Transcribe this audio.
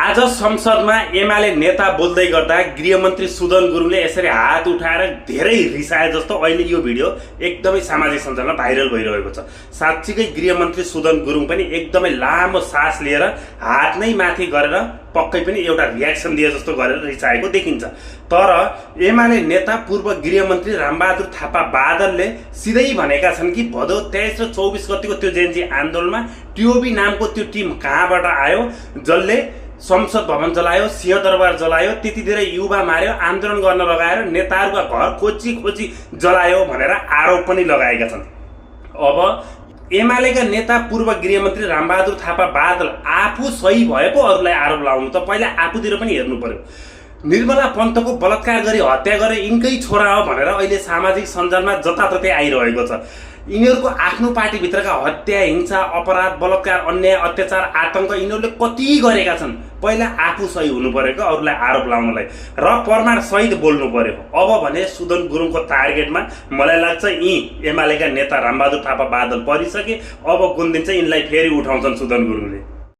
आज संसदमा एमाले नेता बोल्दै गर्दा गृहमन्त्री सुदन गुरुङले यसरी हात उठाएर धेरै रिसाए जस्तो अहिले यो भिडियो एकदमै सामाजिक सञ्जालमा भाइरल भइरहेको छ। साच्चीकै गृहमन्त्री सुदन गुरुङ पनि एकदमै लामो सास लिएर हात नै माथि गरेर पक्कै पनि एउटा रियाक्सन दिए जस्तो गरेर रिसाएको देखिन्छ। तर एमाले नेता पूर्व गृहमन्त्री रामबहादुर थापा बादलले सिधै भनेका छन् कि भदौ 23 र 24 गतिको त्यो जेएनजी आन्दोलनमा टिओबी नामको त्यो टिम कहाँबाट आयो जसले संसद भवन जलायो, सिंहदरबार जलायो, त्यतिखेर युवा मार्यो, आन्दोलन गर्न लगाएर नेताहरूका घर खोजी खोजी जलायो भनेर आरोप पनि लगाएका छन्। अब एमालेका नेता पूर्व गृहमन्त्री रामबहादुर थापा बादल आफू सही भएको अरूलाई आरोप लगाउनु त पहिला आफूतिर पनि हेर्नु पर्यो। निर्मला पन्तको बलात्कार गरी हत्या गरे यिनकै छोरा हो भनेर अहिले सामाजिक सञ्जालमा जताततै आइरहेको छ। यिनीहरूको आफ्नो पार्टीभित्रका हत्या, हिंसा, अपराध, बलात्कार, अन्याय, अत्याचार, आतंक यिनीहरूले कति गरेका छन्। पहिला आफू सही हुनु पर्यो क्या अरूलाई आरोप लगाउनलाई, र प्रमाण सहित बोल्नु पर्यो। अब भने सुदन गुरुङको टार्गेटमा मलाई लाग्छ यी एमालेका नेता रामबहादुर थापा बादल परिसके। अब कुन दिन चाहिँ यिनलाई फेरि उठाउँछन् सुदन गुरुङले।